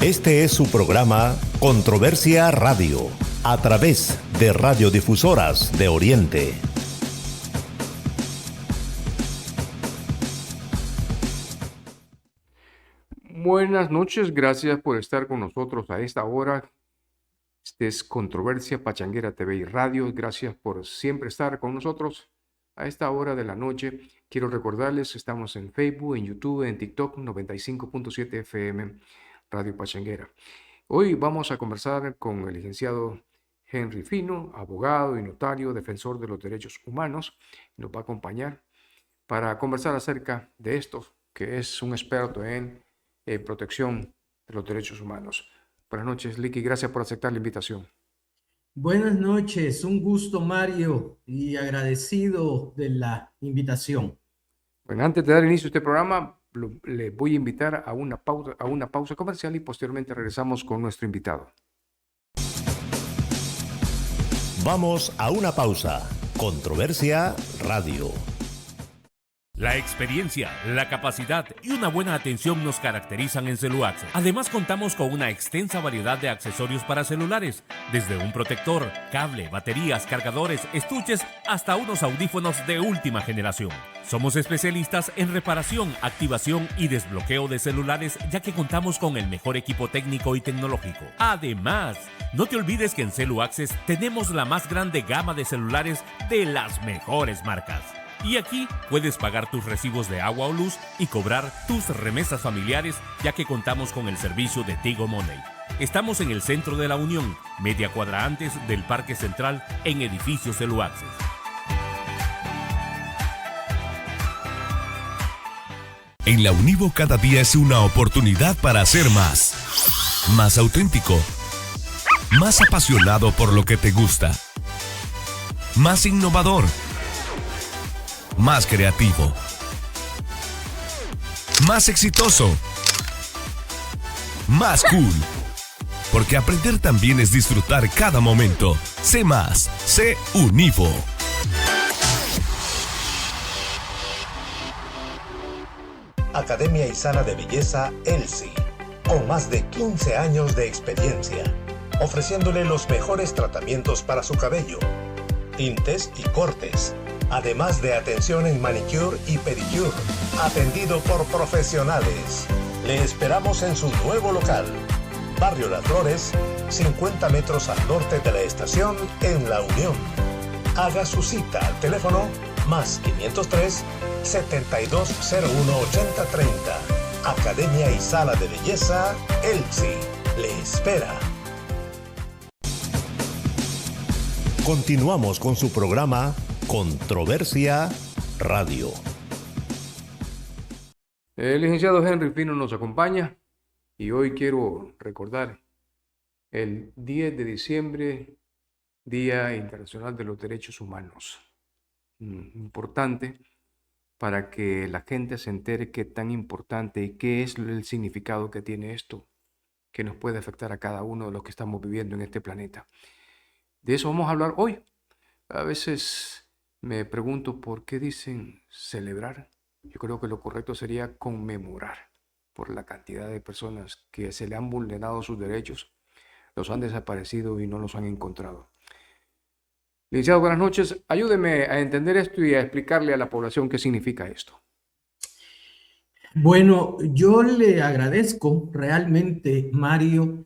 Este es su programa Controversia Radio, a través de Radiodifusoras de Oriente. Buenas noches, gracias por estar con nosotros a esta hora. Este es Controversia Pachanguera TV y Radio. Gracias por siempre estar con nosotros a esta hora de la noche. Quiero recordarles que estamos en Facebook, en YouTube, en TikTok, 95.7 FM, Radio Pachanguera. Hoy vamos a conversar con el licenciado Henry Fino, abogado y notario, defensor de los derechos humanos. Nos va a acompañar para conversar acerca de esto, que es un experto en protección de los derechos humanos. Buenas noches, Licky, gracias por aceptar la invitación. Buenas noches, un gusto, Mario, y agradecido de la invitación. Bueno, antes de dar inicio a este programa, le voy a invitar a una pausa comercial y posteriormente regresamos con nuestro invitado. Vamos a una pausa. Controversia Radio. La experiencia, la capacidad y una buena atención nos caracterizan en Celu-Access. Además, contamos con una extensa variedad de accesorios para celulares, desde un protector, cable, baterías, cargadores, estuches, hasta unos audífonos de última generación. Somos especialistas en reparación, activación y desbloqueo de celulares, ya que contamos con el mejor equipo técnico y tecnológico. Además, no te olvides que en Celu-Access tenemos la más grande gama de celulares de las mejores marcas. Y aquí puedes pagar tus recibos de agua o luz y cobrar tus remesas familiares, ya que contamos con el servicio de Tigo Money. Estamos en el centro de la Unión, media cuadra antes del Parque Central, en edificio Celu-Access. En la Univo cada día es una oportunidad para ser más auténtico, más apasionado por lo que te gusta, más innovador, más creativo, más exitoso, más cool. Porque aprender también es disfrutar cada momento. Sé más, sé Univo. Academia y Sala de Belleza Elsie, con más de 15 años de experiencia, ofreciéndole los mejores tratamientos para su cabello, tintes y cortes, además de atención en manicure y pedicure, atendido por profesionales. Le esperamos en su nuevo local, Barrio Las Flores, 50 metros al norte de la estación en La Unión. Haga su cita al teléfono +503 7201 8030. Academia y Sala de Belleza Elsie le espera. Continuamos con su programa Controversia Radio. El licenciado Henry Fino nos acompaña y hoy quiero recordar el 10 de diciembre, Día Internacional de los Derechos Humanos. Importante para que la gente se entere qué tan importante y qué es el significado que tiene esto, que nos puede afectar a cada uno de los que estamos viviendo en este planeta. De eso vamos a hablar hoy. A veces me pregunto por qué dicen celebrar. Yo creo que lo correcto sería conmemorar por la cantidad de personas que se le han vulnerado sus derechos, los han desaparecido y no los han encontrado. Licenciado, buenas noches. Ayúdeme a entender esto y a explicarle a la población qué significa esto. Bueno, yo le agradezco realmente, Mario,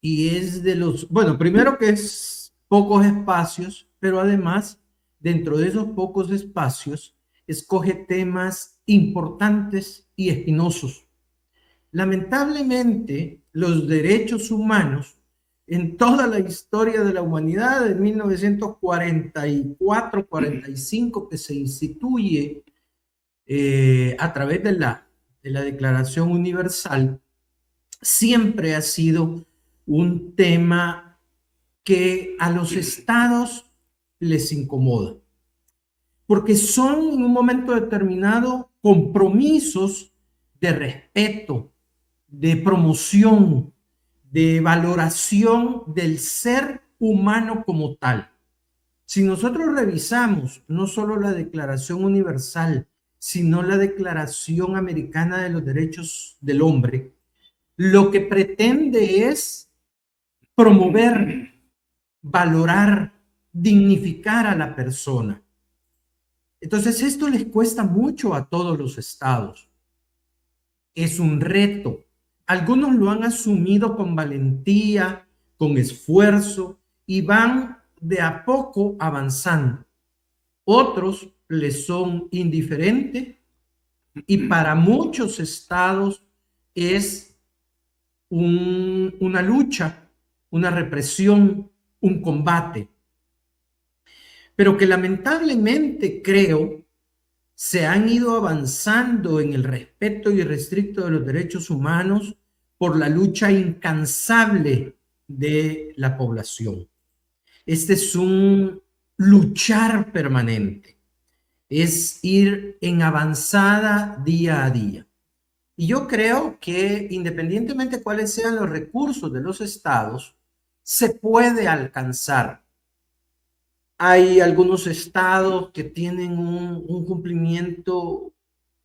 y es de los, bueno, primero que es pocos espacios, pero además, dentro de esos pocos espacios, escoge temas importantes y espinosos. Lamentablemente, los derechos humanos en toda la historia de la humanidad, de 1944-45, que se instituye a través de la Declaración Universal, siempre ha sido un tema que a los estados les incomoda, porque son en un momento determinado compromisos de respeto, de promoción, de valoración del ser humano como tal. Si nosotros revisamos no solo la Declaración Universal, sino la Declaración Americana de los Derechos del Hombre, lo que pretende es promover, valorar, dignificar a la persona. Entonces, esto les cuesta mucho a todos los estados. Es un reto. Algunos lo han asumido con valentía, con esfuerzo, y van de a poco avanzando. Otros les son indiferentes, y para muchos estados es una lucha, una represión, un combate. Pero que lamentablemente creo se han ido avanzando en el respeto irrestricto de los derechos humanos por la lucha incansable de la población. Este es un luchar permanente, es ir en avanzada día a día. Y yo creo que independientemente de cuáles sean los recursos de los estados, se puede alcanzar. Hay algunos estados que tienen un cumplimiento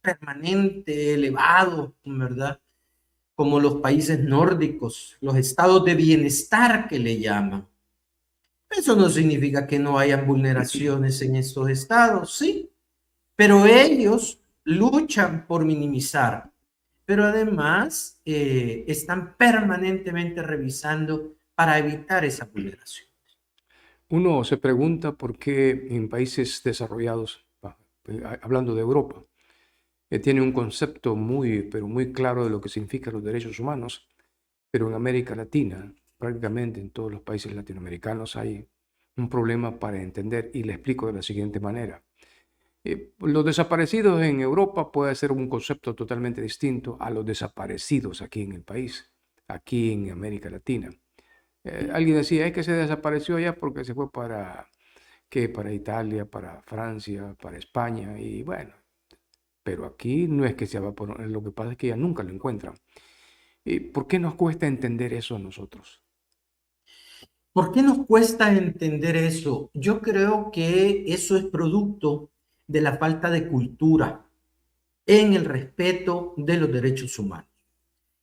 permanente, elevado, ¿verdad? Como los países nórdicos, los estados de bienestar que le llaman. Eso no significa que no hayan vulneraciones en estos estados, sí, pero ellos luchan por minimizar, pero además están permanentemente revisando para evitar esa vulneración. Uno se pregunta por qué en países desarrollados, hablando de Europa, tiene un concepto pero muy claro de lo que significan los derechos humanos, pero en América Latina, prácticamente en todos los países latinoamericanos, hay un problema para entender, y le explico de la siguiente manera. Los desaparecidos en Europa puede ser un concepto totalmente distinto a los desaparecidos aquí en el país, aquí en América Latina. Alguien decía, es que se desapareció allá porque se fue para Italia, para Francia, para España, y bueno, pero aquí no es que se va por, lo que pasa es que ya nunca lo encuentran. ¿Y por qué nos cuesta entender eso a nosotros? ¿Por qué nos cuesta entender eso? Yo creo que eso es producto de la falta de cultura en el respeto de los derechos humanos.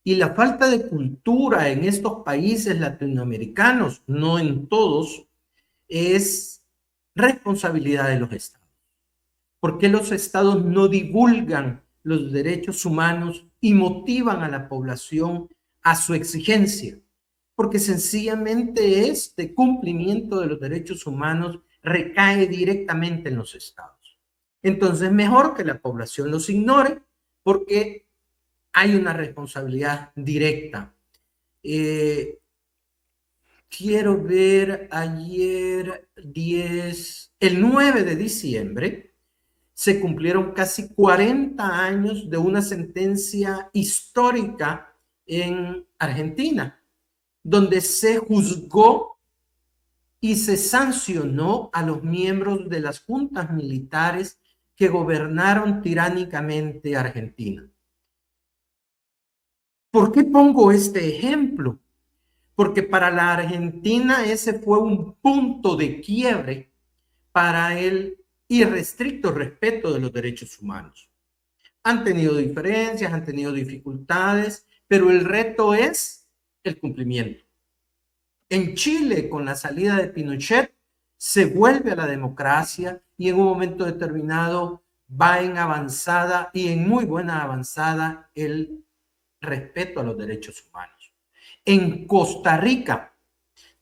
Y la falta de cultura en estos países latinoamericanos, no en todos, es responsabilidad de los estados. ¿Por qué los estados no divulgan los derechos humanos y motivan a la población a su exigencia? Porque sencillamente este cumplimiento de los derechos humanos recae directamente en los estados. Entonces, mejor que la población los ignore, porque hay una responsabilidad directa. Quiero ver ayer el 9 de diciembre, se cumplieron casi 40 años de una sentencia histórica en Argentina, donde se juzgó y se sancionó a los miembros de las juntas militares que gobernaron tiránicamente Argentina. ¿Por qué pongo este ejemplo? Porque para la Argentina ese fue un punto de quiebre para el irrestricto respeto de los derechos humanos. Han tenido diferencias, han tenido dificultades, pero el reto es el cumplimiento. En Chile, con la salida de Pinochet, se vuelve a la democracia y en un momento determinado va en avanzada y en muy buena avanzada el respeto a los derechos humanos. En Costa Rica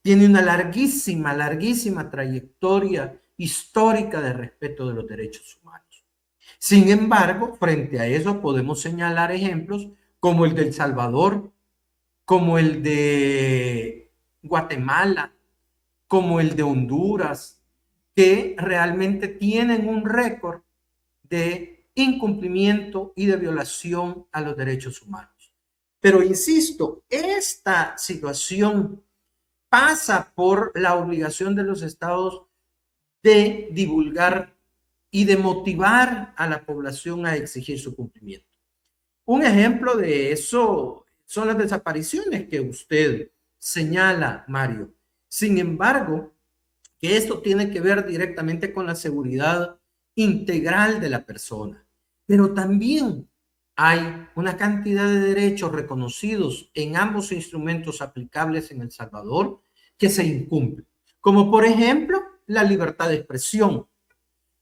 tiene una larguísima trayectoria histórica de respeto de los derechos humanos. Sin embargo, frente a eso podemos señalar ejemplos como el de El Salvador, como el de Guatemala, como el de Honduras, que realmente tienen un récord de incumplimiento y de violación a los derechos humanos. Pero insisto, esta situación pasa por la obligación de los estados de divulgar y de motivar a la población a exigir su cumplimiento. Un ejemplo de eso son las desapariciones que usted señala, Mario. Sin embargo, que esto tiene que ver directamente con la seguridad integral de la persona, pero también hay una cantidad de derechos reconocidos en ambos instrumentos aplicables en El Salvador que se incumplen, como por ejemplo la libertad de expresión,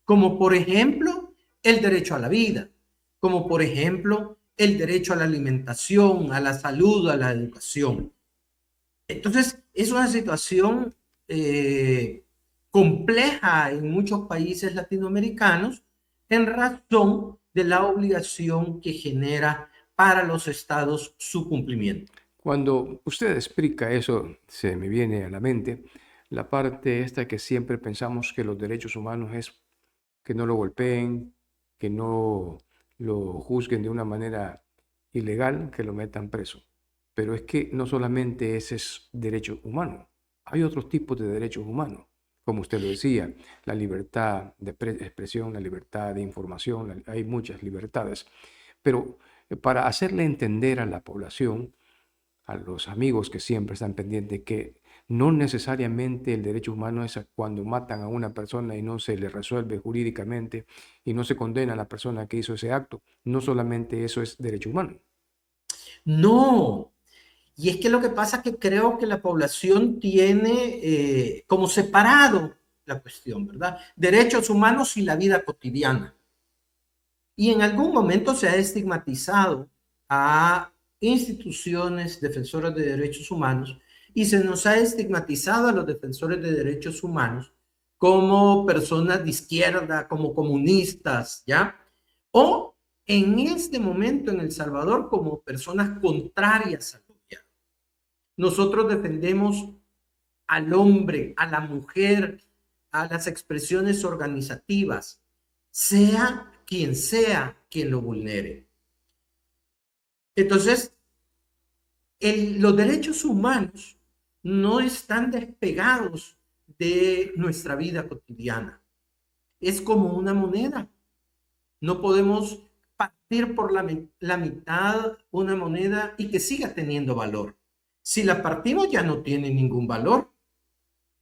como por ejemplo el derecho a la vida, como por ejemplo el derecho a la alimentación, a la salud, a la educación. Entonces, es una situación compleja en muchos países latinoamericanos en razón de la obligación que genera para los estados su cumplimiento. Cuando usted explica eso, se me viene a la mente la parte esta que siempre pensamos que los derechos humanos es que no lo golpeen, que no lo juzguen de una manera ilegal, que lo metan preso. Pero es que no solamente ese es derecho humano, hay otros tipos de derechos humanos, como usted lo decía, la libertad de expresión, la libertad de información, hay muchas libertades. Pero para hacerle entender a la población, a los amigos que siempre están pendientes, que no necesariamente el derecho humano es cuando matan a una persona y no se le resuelve jurídicamente y no se condena a la persona que hizo ese acto. No solamente eso es derecho humano. No, y es que lo que pasa es que creo que la población tiene como separado la cuestión, ¿verdad? Derechos humanos y la vida cotidiana. Y en algún momento se ha estigmatizado a instituciones defensoras de derechos humanos y se nos ha estigmatizado a los defensores de derechos humanos como personas de izquierda, como comunistas, ¿ya? O en este momento en El Salvador como personas contrarias al gobierno. Nosotros defendemos al hombre, a la mujer, a las expresiones organizativas, sea quien lo vulnere. Entonces, los derechos humanos no están despegados de nuestra vida cotidiana. Es como una moneda. No podemos partir por la mitad una moneda y que siga teniendo valor. Si la partimos ya no tiene ningún valor.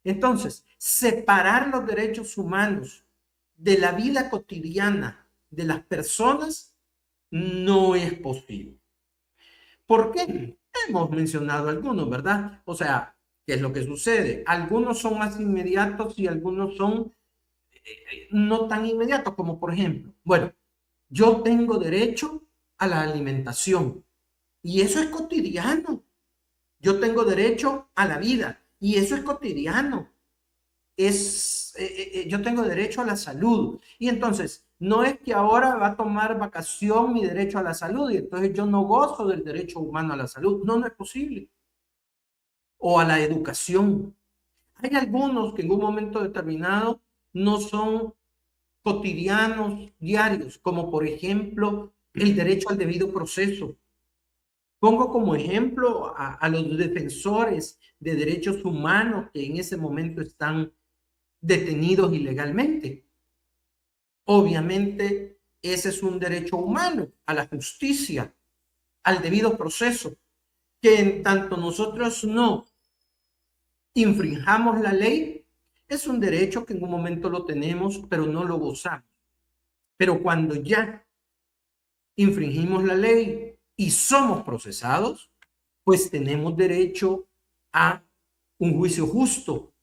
Entonces, separar los derechos humanos de la vida cotidiana de las personas no es posible. ¿Por qué? Hemos mencionado algunos, ¿verdad? O sea, ¿qué es lo que sucede? Algunos son más inmediatos y algunos son no tan inmediatos, como por ejemplo, bueno, yo tengo derecho a la alimentación y eso es cotidiano. Yo tengo derecho a la vida y eso es cotidiano. Yo tengo derecho a la salud. Y entonces, no es que ahora va a tomar vacación mi derecho a la salud y entonces yo no gozo del derecho humano a la salud. No, no es posible. O a la educación. Hay algunos que en un momento determinado no son cotidianos, diarios, como por ejemplo el derecho al debido proceso. Pongo como ejemplo a los defensores de derechos humanos que en ese momento están detenidos ilegalmente. Obviamente, ese es un derecho humano a la justicia, al debido proceso, que en tanto nosotros no infringamos la ley, es un derecho que en un momento lo tenemos, pero no lo gozamos. Pero cuando ya infringimos la ley y somos procesados, pues tenemos derecho a un juicio justo,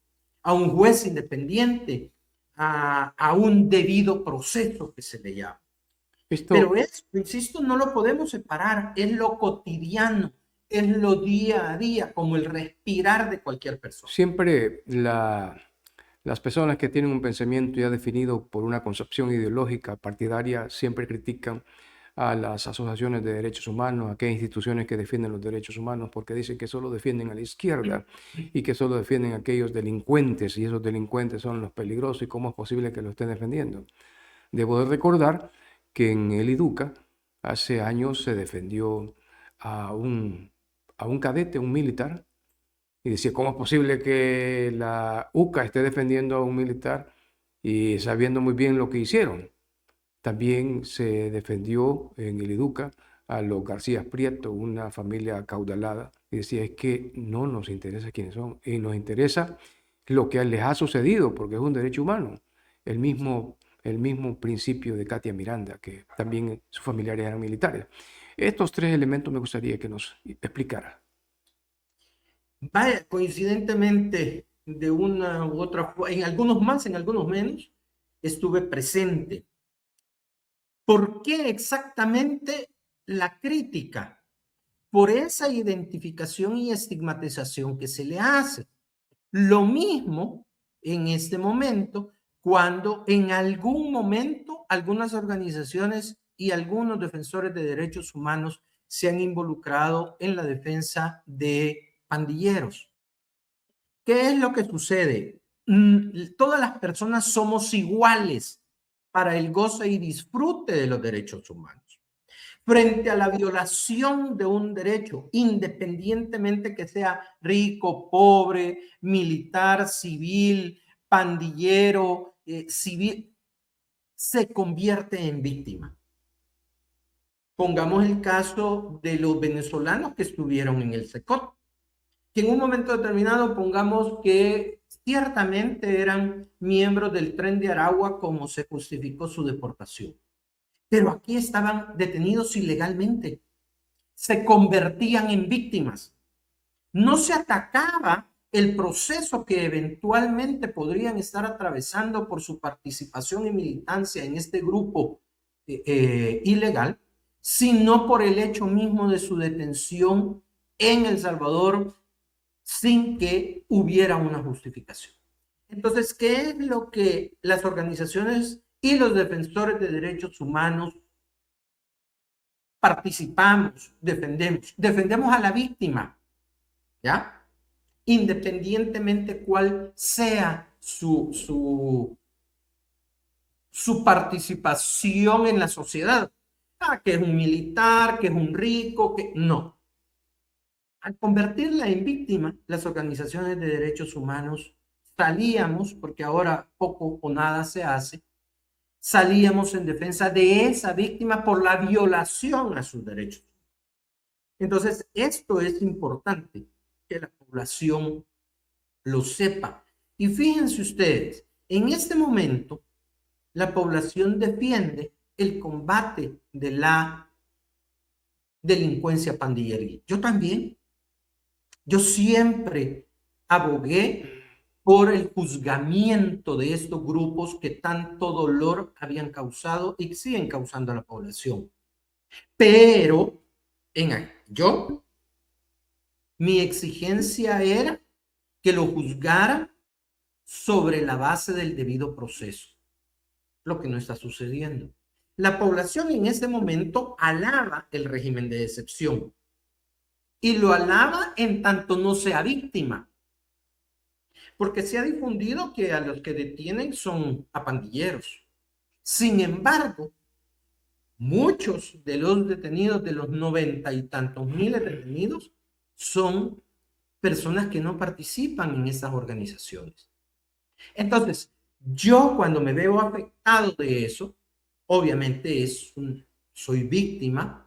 a un juez independiente, a un debido proceso que se le llama. Pero esto, insisto, no lo podemos separar, es lo cotidiano, es lo día a día, como el respirar de cualquier persona. Siempre las personas que tienen un pensamiento ya definido por una concepción ideológica partidaria siempre critican a las asociaciones de derechos humanos, a aquellas instituciones que defienden los derechos humanos, porque dicen que solo defienden a la izquierda y que solo defienden a aquellos delincuentes, y esos delincuentes son los peligrosos, y cómo es posible que lo estén defendiendo. Debo de recordar que en el IDUCA hace años se defendió a un cadete, un militar, y decía, ¿cómo es posible que la UCA esté defendiendo a un militar y sabiendo muy bien lo que hicieron? También se defendió en el IDUCA a los García Prieto, una familia acaudalada, y decía, es que no nos interesa quiénes son, y nos interesa lo que les ha sucedido, porque es un derecho humano. El mismo el mismo principio de Katia Miranda, que también sus familiares eran militares. Estos tres elementos me gustaría que nos explicara. Vaya, coincidentemente, de una u otra, en algunos más, en algunos menos, estuve presente. ¿Por qué exactamente la crítica? Por esa identificación y estigmatización que se le hace. Lo mismo en este momento, cuando en algún momento algunas organizaciones y algunos defensores de derechos humanos se han involucrado en la defensa de pandilleros. ¿Qué es lo que sucede? Todas las personas somos iguales para el goce y disfrute de los derechos humanos. Frente a la violación de un derecho, independientemente que sea rico, pobre, militar, civil, pandillero, civil, se convierte en víctima. Pongamos el caso de los venezolanos que estuvieron en el SECOT, que en un momento determinado pongamos que ciertamente eran miembros del Tren de Aragua como se justificó su deportación. Pero aquí estaban detenidos ilegalmente. Se convertían en víctimas. No se atacaba el proceso que eventualmente podrían estar atravesando por su participación y militancia en este grupo ilegal, sino por el hecho mismo de su detención en El Salvador sin que hubiera una justificación. Entonces, ¿qué es lo que las organizaciones y los defensores de derechos humanos participamos, defendemos? Defendemos a la víctima, ¿ya? Independientemente cuál sea su participación en la sociedad. Que es un militar, que es un rico, que no. Al convertirla en víctima, las organizaciones de derechos humanos salíamos, porque ahora poco o nada se hace, salíamos en defensa de esa víctima por la violación a sus derechos. Entonces, esto es importante que la población lo sepa. Y fíjense ustedes, en este momento, la población defiende el combate de la delincuencia pandilleril. Yo también. Yo siempre abogué por el juzgamiento de estos grupos que tanto dolor habían causado y siguen causando a la población. Pero mi exigencia era que lo juzgaran sobre la base del debido proceso, lo que no está sucediendo. La población en este momento alaba el régimen de excepción y lo alaba en tanto no sea víctima, porque se ha difundido que a los que detienen son a pandilleros. Sin embargo, muchos de los detenidos, de los 90 y tantos miles detenidos, son personas que no participan en esas organizaciones. Entonces, yo cuando me veo afectado de eso, obviamente soy víctima,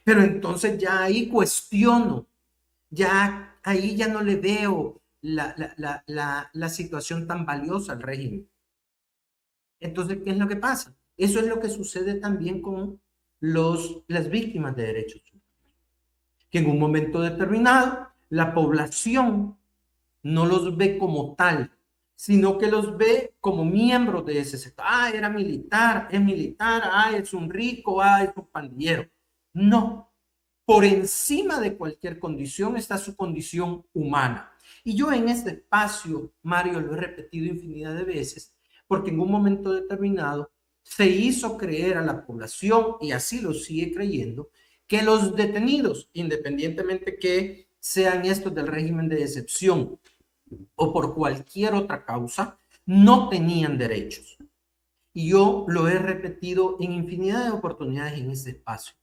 pero entonces ya ahí cuestiono, ya ahí ya no le veo la situación tan valiosa al régimen. Entonces, ¿qué es lo que pasa? Eso es lo que sucede también con las víctimas de derechos humanos, que en un momento determinado la población no los ve como tal, sino que los ve como miembros de ese sector. Era militar, es militar, es un rico, es un pandillero. No, por encima de cualquier condición está su condición humana. Y yo en este espacio, Mario, lo he repetido infinidad de veces, porque en un momento determinado se hizo creer a la población, y así lo sigue creyendo, que los detenidos, independientemente que sean estos del régimen de excepción o por cualquier otra causa, no tenían derechos. Y yo lo he repetido en infinidad de oportunidades en este espacio.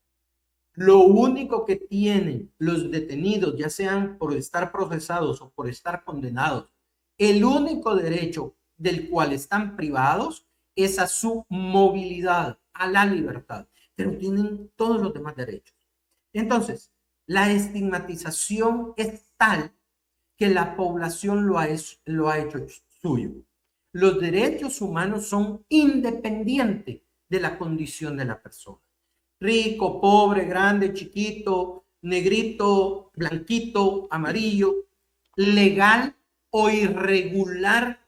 Lo único que tienen los detenidos, ya sean por estar procesados o por estar condenados, el único derecho del cual están privados es a su movilidad, a la libertad, pero tienen todos los demás derechos. Entonces, la estigmatización es tal que la población lo ha hecho suyo. Los derechos humanos son independientes de la condición de la persona. Rico, pobre, grande, chiquito, negrito, blanquito, amarillo, legal o irregular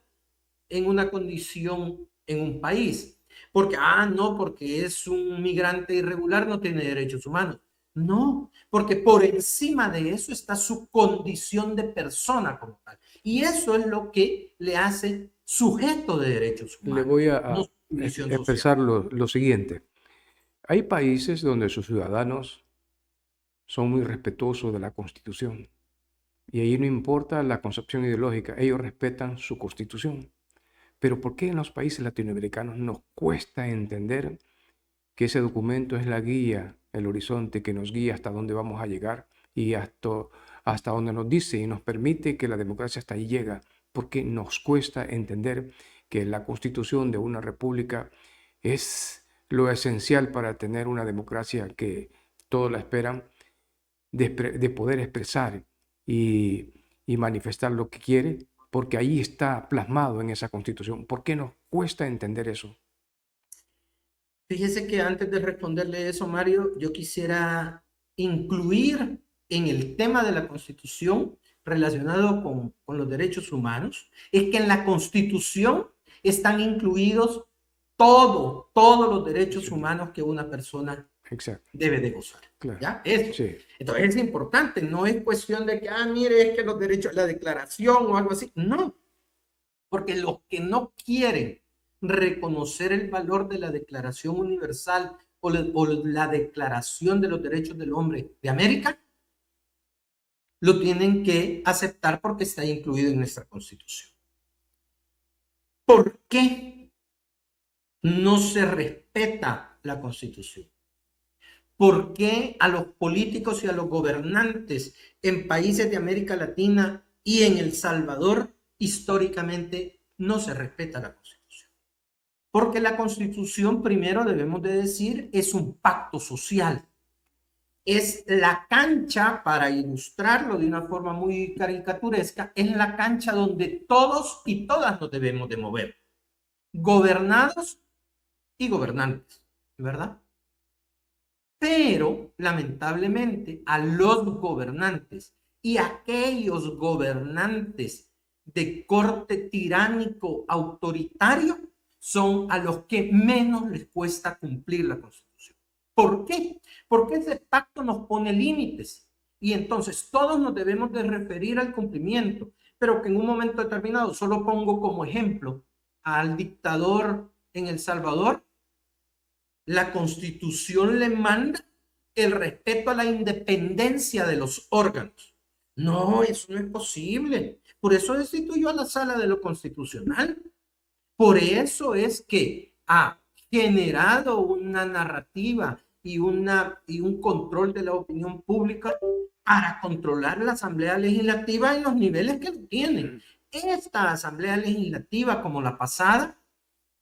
en una condición en un país. Porque, no, porque es un migrante irregular, no tiene derechos humanos. No, porque por encima de eso está su condición de persona como tal. Y eso es lo que le hace sujeto de derechos Le humanos, voy no a su condición social. expresar lo siguiente. Hay países donde sus ciudadanos son muy respetuosos de la Constitución y ahí no importa la concepción ideológica, ellos respetan su Constitución. Pero ¿por qué en los países latinoamericanos nos cuesta entender que ese documento es la guía, el horizonte que nos guía hasta dónde vamos a llegar y hasta donde nos dice y nos permite que la democracia hasta ahí llega? Porque nos cuesta entender que la Constitución de una república es lo esencial para tener una democracia que todos la esperan, de poder expresar y manifestar lo que quiere, porque ahí está plasmado en esa Constitución. ¿Por qué nos cuesta entender eso? Fíjese que antes de responderle eso, Mario, yo quisiera incluir en el tema de la Constitución relacionado con los derechos humanos, es que en la Constitución están incluidos todos los derechos humanos que una persona Exacto. debe de gozar. Claro. ¿Ya? Eso. Sí. Entonces es importante, no es cuestión de que, mire, es que los derechos, la declaración o algo así. No, porque los que no quieren reconocer el valor de la Declaración Universal o la Declaración de los Derechos del Hombre de América, lo tienen que aceptar porque está incluido en nuestra Constitución. ¿Por qué no se respeta la Constitución? ¿Por qué a los políticos y a los gobernantes en países de América Latina y en El Salvador históricamente no se respeta la Constitución? Porque la Constitución, primero debemos de decir, es un pacto social. Es la cancha, para ilustrarlo de una forma muy caricaturesca, es la cancha donde todos y todas nos debemos de mover. Gobernados y gobernantes, ¿verdad? Pero, lamentablemente, a los gobernantes y aquellos gobernantes de corte tiránico, autoritario, son a los que menos les cuesta cumplir la Constitución. ¿Por qué? Porque ese pacto nos pone límites y entonces todos nos debemos de referir al cumplimiento, pero que en un momento determinado, solo pongo como ejemplo al dictador en El Salvador, la Constitución le manda el respeto a la independencia de los órganos. No, eso no es posible. Por eso destituyó a la Sala de lo Constitucional. Por eso es que ha generado una narrativa y un control de la opinión pública para controlar la Asamblea Legislativa en los niveles que tienen. Esta Asamblea Legislativa, como la pasada,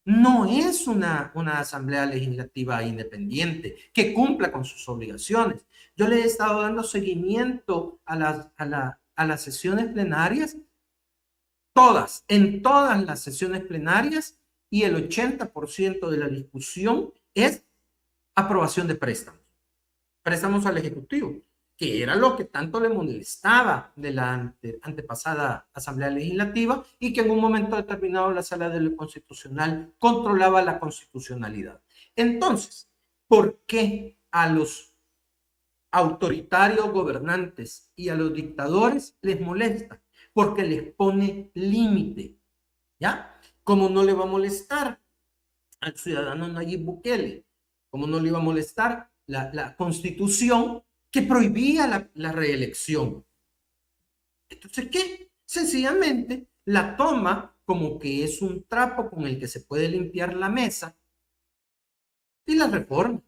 no es una asamblea legislativa independiente que cumpla con sus obligaciones. Yo le he estado dando seguimiento a las sesiones plenarias, en todas las sesiones plenarias, y el 80% de la discusión es aprobación de préstamos al Ejecutivo, que era lo que tanto le molestaba de la antepasada Asamblea Legislativa y que en un momento determinado la Sala de lo Constitucional controlaba la constitucionalidad. Entonces, ¿por qué a los autoritarios gobernantes y a los dictadores les molesta? Porque les pone límite, ¿ya? ¿Cómo no le va a molestar al ciudadano Nayib Bukele? ¿Cómo no le iba a molestar la Constitución que prohibía la reelección? Entonces, ¿qué? Sencillamente la toma como que es un trapo con el que se puede limpiar la mesa y la reforma.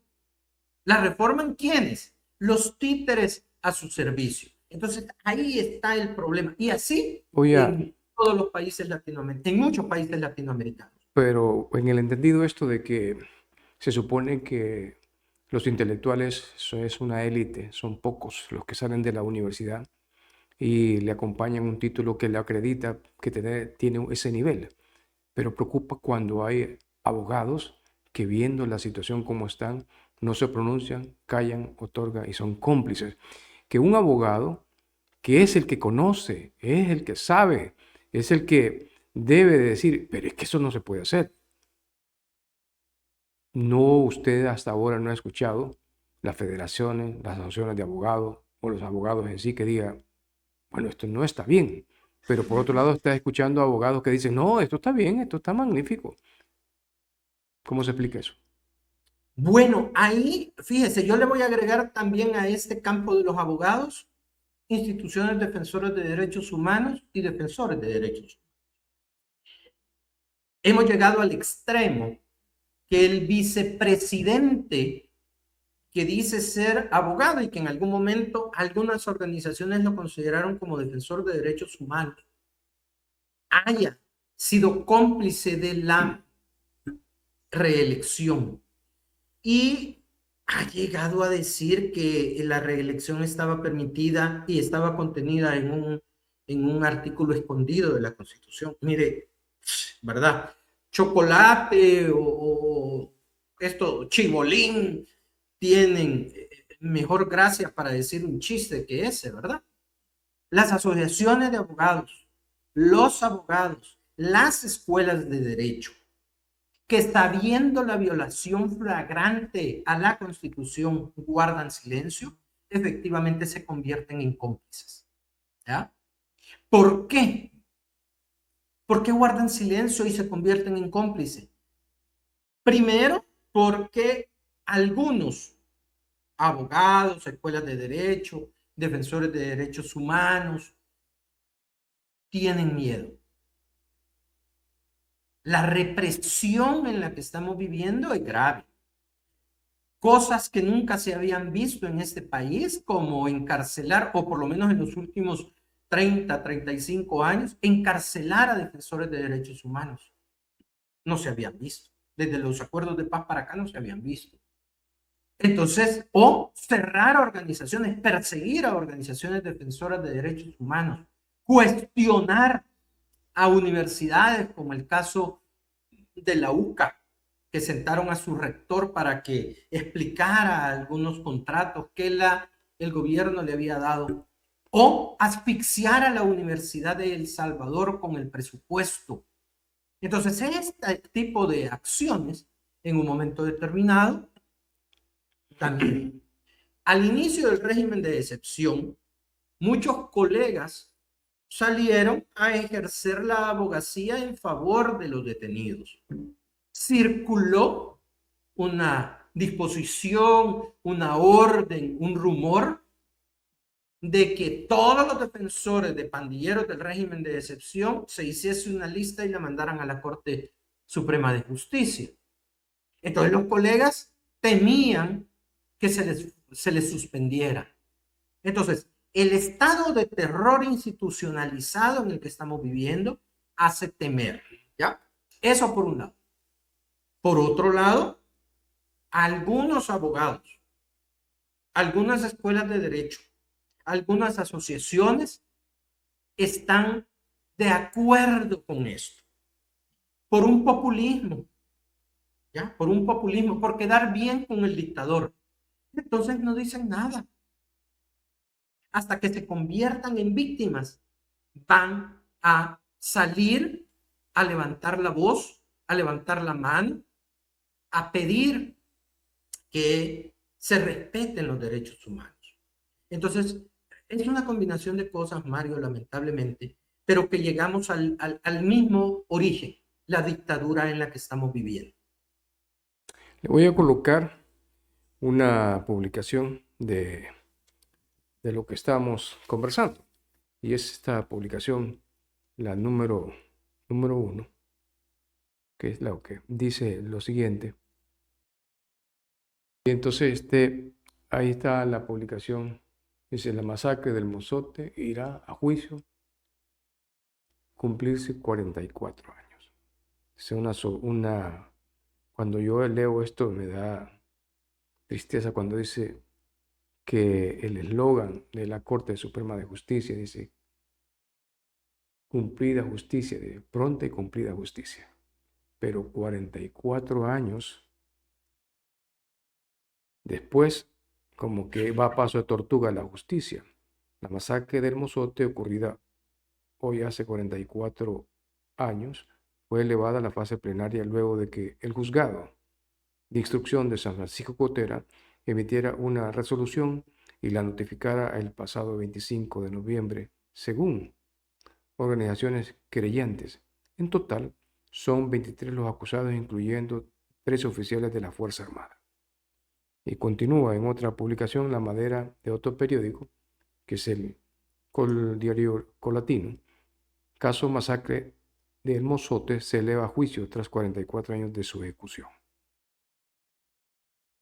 ¿La reforman quiénes? Los títeres a su servicio. Entonces, ahí está el problema. Y así en todos los países latinoamericanos, en muchos países latinoamericanos. Pero en el entendido esto de que se supone que los intelectuales es una élite, son pocos los que salen de la universidad y le acompañan un título que le acredita que tiene ese nivel. pero preocupa cuando hay abogados que viendo la situación como están, no se pronuncian, callan, otorgan y son cómplices. Que un abogado, que es el que conoce, es el que sabe, es el que debe de decir, pero es que eso no se puede hacer. No, usted hasta ahora no ha escuchado las federaciones, las asociaciones de abogados o los abogados en sí que digan, bueno, esto no está bien. Pero por otro lado está escuchando abogados que dicen, no, esto está bien, esto está magnífico. ¿Cómo se explica eso? Bueno, ahí, fíjese, yo le voy a agregar también a este campo de los abogados, instituciones defensoras de derechos humanos y defensores de derechos. Hemos llegado al extremo que el vicepresidente, que dice ser abogado y que en algún momento algunas organizaciones lo consideraron como defensor de derechos humanos, haya sido cómplice de la reelección y ha llegado a decir que la reelección estaba permitida y estaba contenida en un artículo escondido de la Constitución. Mire, ¿verdad? Chocolate o esto, chibolín, tienen mejor gracia para decir un chiste que ese, ¿verdad? Las asociaciones de abogados, los abogados, las escuelas de derecho, que sabiendo la violación flagrante a la Constitución guardan silencio, efectivamente se convierten en cómplices. ¿Ya? ¿Por qué? ¿Por qué guardan silencio y se convierten en cómplices? Primero, porque algunos abogados, escuelas de derecho, defensores de derechos humanos, tienen miedo. La represión en la que estamos viviendo es grave. Cosas que nunca se habían visto en este país, como encarcelar, o por lo menos en los últimos 30, 35 años, encarcelar a defensores de derechos humanos. No se habían visto. Desde los acuerdos de paz para acá no se habían visto. Entonces, o cerrar organizaciones, perseguir a organizaciones defensoras de derechos humanos, cuestionar a universidades, como el caso de la UCA, que sentaron a su rector para que explicara algunos contratos que el gobierno le había dado, o asfixiar a la Universidad de El Salvador con el presupuesto. Entonces, este tipo de acciones, en un momento determinado, también. Al inicio del régimen de excepción, muchos colegas salieron a ejercer la abogacía en favor de los detenidos. Circuló una disposición, una orden, un rumor de que todos los defensores de pandilleros del régimen de excepción se hiciese una lista y la mandaran a la Corte Suprema de Justicia. Entonces los colegas temían que se les suspendiera. Entonces, el estado de terror institucionalizado en el que estamos viviendo hace temer, ¿ya? Eso por un lado. Por otro lado, algunos abogados, algunas escuelas de derecho, algunas asociaciones están de acuerdo con esto. Por un populismo, ¿ya? Por un populismo, por quedar bien con el dictador. Entonces no dicen nada. Hasta que se conviertan en víctimas, van a salir a levantar la voz, a levantar la mano, a pedir que se respeten los derechos humanos. Entonces, es una combinación de cosas, Mario, lamentablemente, pero que llegamos al mismo origen, la dictadura en la que estamos viviendo. Le voy a colocar una publicación de lo que estamos conversando. Y es esta publicación, la número 1, que es la que dice lo siguiente. Y entonces ahí está la publicación. Dice: la masacre del Mozote irá a juicio, cumplirse 44 años. Es cuando yo leo esto me da tristeza cuando dice que el eslogan de la Corte Suprema de Justicia dice: cumplida justicia, de pronta y cumplida justicia. pero 44 años después, como que va a paso de tortuga la justicia. La masacre del Mozote, ocurrida hoy hace 44 años, fue elevada a la fase plenaria luego de que el juzgado de instrucción de San Francisco Gotera emitiera una resolución y la notificara el pasado 25 de noviembre, según organizaciones creyentes. En total, son 23 los acusados, incluyendo 3 oficiales de la Fuerza Armada. Y continúa en otra publicación La Madera de otro periódico, que es el diario Colatino. Caso masacre del Mozote se eleva a juicio tras 44 años de su ejecución.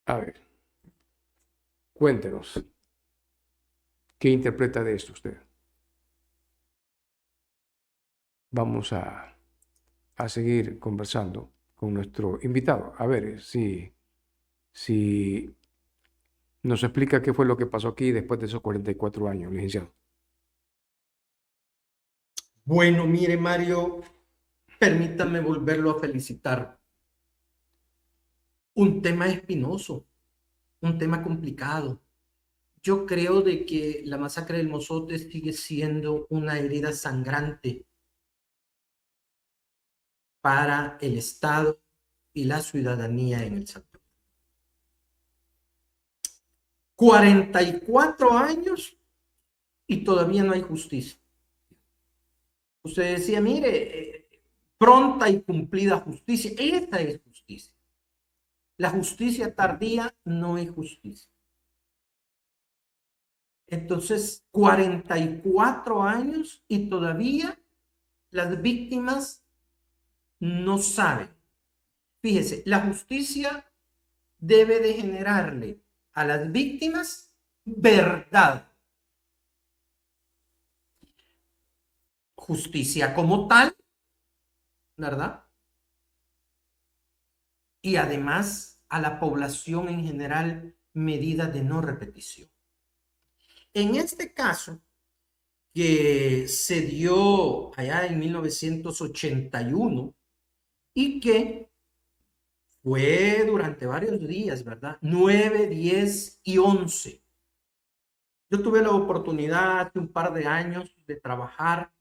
A ver, cuéntenos, ¿qué interpreta de esto usted? Vamos a seguir conversando con nuestro invitado. A ver si nos explica qué fue lo que pasó aquí después de esos 44 años, licenciado. Bueno, mire, Mario, permítame volverlo a felicitar. Un tema espinoso, un tema complicado. Yo creo de que la masacre del Mozote sigue siendo una herida sangrante para el Estado y la ciudadanía en El Salvador. 44 años y todavía no hay justicia. Usted decía, mire, pronta y cumplida justicia. Esta es justicia. La justicia tardía no es justicia. Entonces, 44 años y todavía las víctimas no saben. Fíjese, la justicia debe de generarle a las víctimas verdad. Justicia como tal, ¿verdad? Y además a la población en general medidas de no repetición. En este caso, que se dio allá en 1981 y que fue durante varios días, ¿verdad? 9, 10 y 11. Yo tuve la oportunidad hace un par de años de trabajar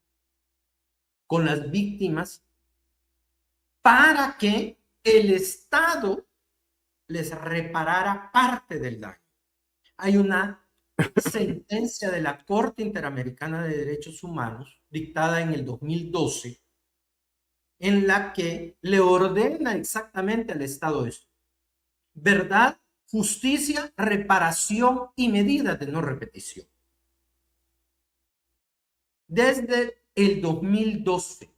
con las víctimas para que el Estado les reparara parte del daño. Hay una sentencia de la Corte Interamericana de Derechos Humanos dictada en el 2012 en la que le ordena exactamente al Estado esto: verdad, justicia, reparación y medidas de no repetición. Desde el 2012.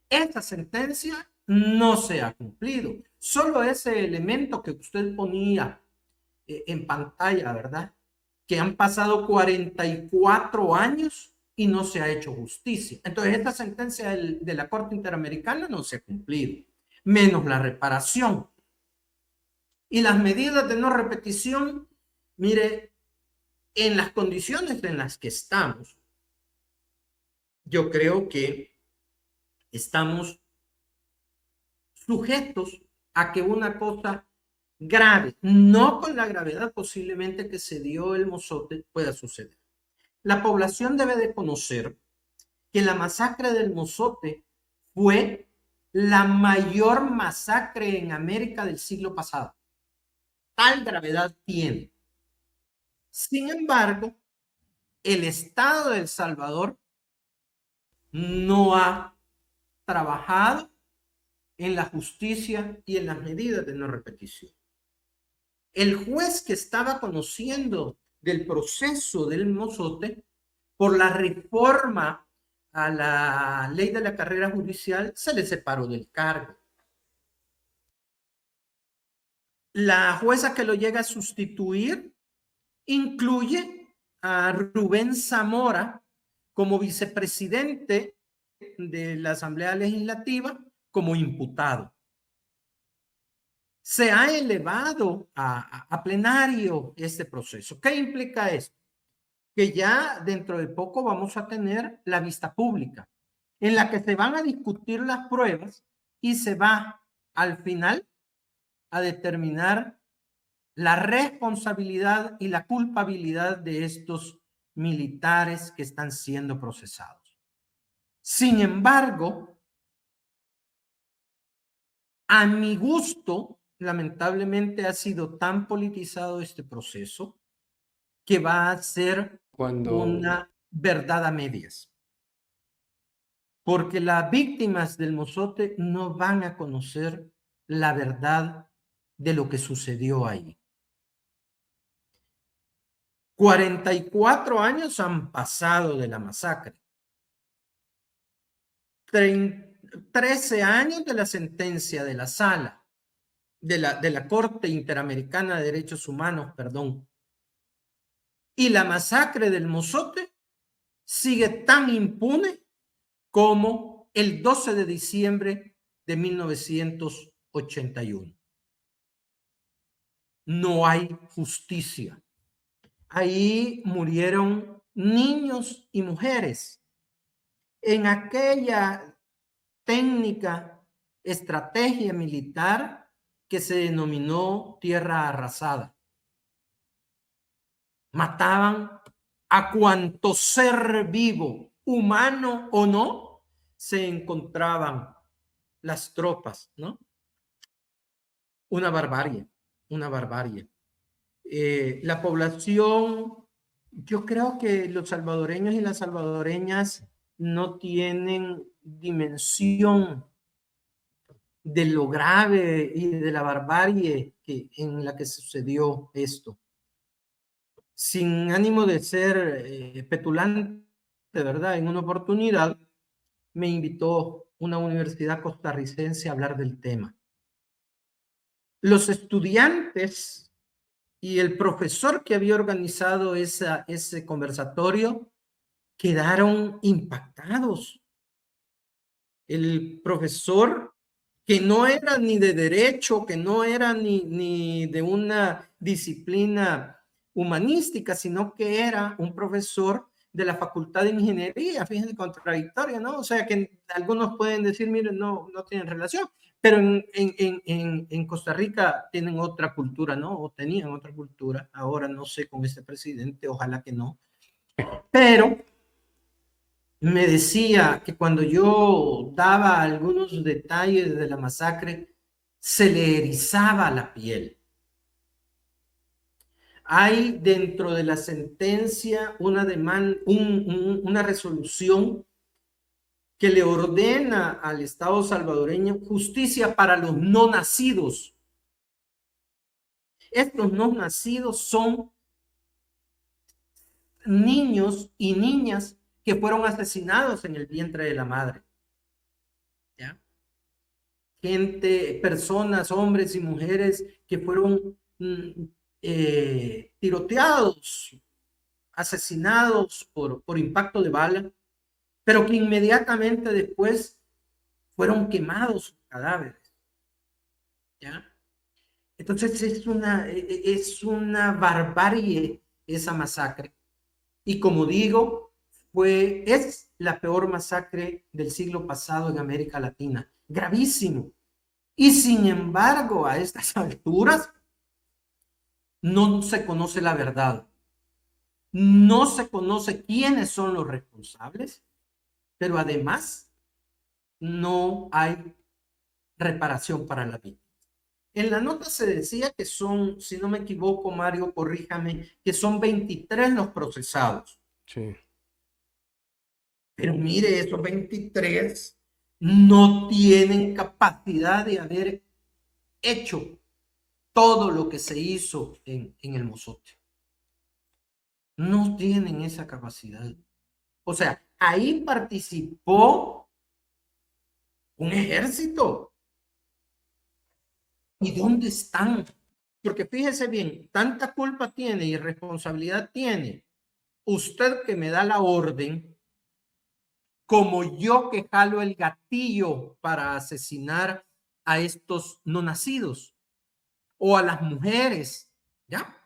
Esta sentencia no se ha cumplido. Solo ese elemento que usted ponía en pantalla, ¿verdad? Que han pasado 44 años y no se ha hecho justicia. Entonces, esta sentencia de la Corte Interamericana no se ha cumplido, menos la reparación. Y las medidas de no repetición, mire, en las condiciones en las que estamos, yo creo que estamos sujetos a que una cosa grave, no con la gravedad posiblemente que se dio el Mozote, pueda suceder. La población debe de conocer que la masacre del Mozote fue la mayor masacre en América del siglo pasado. Tal gravedad tiene. Sin embargo, el Estado de El Salvador no ha trabajado en la justicia y en las medidas de no repetición. El juez que estaba conociendo del proceso del Mozote por la reforma a la ley de la carrera judicial se le separó del cargo. La jueza que lo llega a sustituir incluye a Rubén Zamora como vicepresidente de la Asamblea Legislativa como imputado. Se ha elevado a plenario este proceso. ¿Qué implica esto? Que ya dentro de poco vamos a tener la vista pública en la que se van a discutir las pruebas y se va al final a determinar la responsabilidad y la culpabilidad de estos militares que están siendo procesados. Sin embargo, a mi gusto, lamentablemente ha sido tan politizado este proceso que va a ser una verdad a medias. Porque las víctimas del Mozote no van a conocer la verdad de lo que sucedió ahí. 44 años han pasado de la masacre. 13 años de la sentencia de la sala, de la Corte Interamericana de Derechos Humanos, perdón. Y la masacre del Mozote sigue tan impune como el 12 de diciembre de 1981. No hay justicia. Ahí murieron niños y mujeres. En aquella técnica, estrategia militar que se denominó tierra arrasada. Mataban a cuanto ser vivo, humano o no, se encontraban las tropas, ¿no? Una barbarie, una barbarie. La población, yo creo que los salvadoreños y las salvadoreñas no tienen dimensión de lo grave y de la barbarie en la que sucedió esto. Sin ánimo de ser petulante, ¿verdad? En una oportunidad me invitó una universidad costarricense a hablar del tema. Los estudiantes y el profesor que había organizado ese conversatorio quedaron impactados. El profesor, que no era ni de derecho, que no era ni de una disciplina humanística, sino que era un profesor de la Facultad de Ingeniería, fíjense, contradictorio, ¿no? O sea, que algunos pueden decir, miren, no tienen relación, pero en Costa Rica tienen otra cultura, ¿no? O tenían otra cultura, ahora no sé con este presidente, ojalá que no. Pero me decía que cuando yo daba algunos detalles de la masacre, se le erizaba la piel. Hay dentro de la sentencia una resolución que le ordena al Estado salvadoreño justicia para los no nacidos. Estos no nacidos son niños y niñas que fueron asesinados en el vientre de la madre. ¿Ya? Personas, hombres y mujeres que fueron tiroteados, asesinados por impacto de bala, pero que inmediatamente después fueron quemados sus cadáveres. ¿Ya? Entonces es una barbarie esa masacre. Y como digo, es la peor masacre del siglo pasado en América Latina. Gravísimo. Y sin embargo, a estas alturas, no se conoce la verdad. No se conoce quiénes son los responsables, pero además no hay reparación para la víctima. En la nota se decía que son, si no me equivoco, Mario, corríjame, que son 23 los procesados. Sí. Pero mire, esos 23 no tienen capacidad de haber hecho todo lo que se hizo en el Mozote. No tienen esa capacidad. O sea, ahí participó un ejército. ¿Y dónde están? Porque fíjese bien, tanta culpa tiene y responsabilidad tiene usted que me da la orden, como yo que jalo el gatillo para asesinar a estos no nacidos o a las mujeres, ¿ya?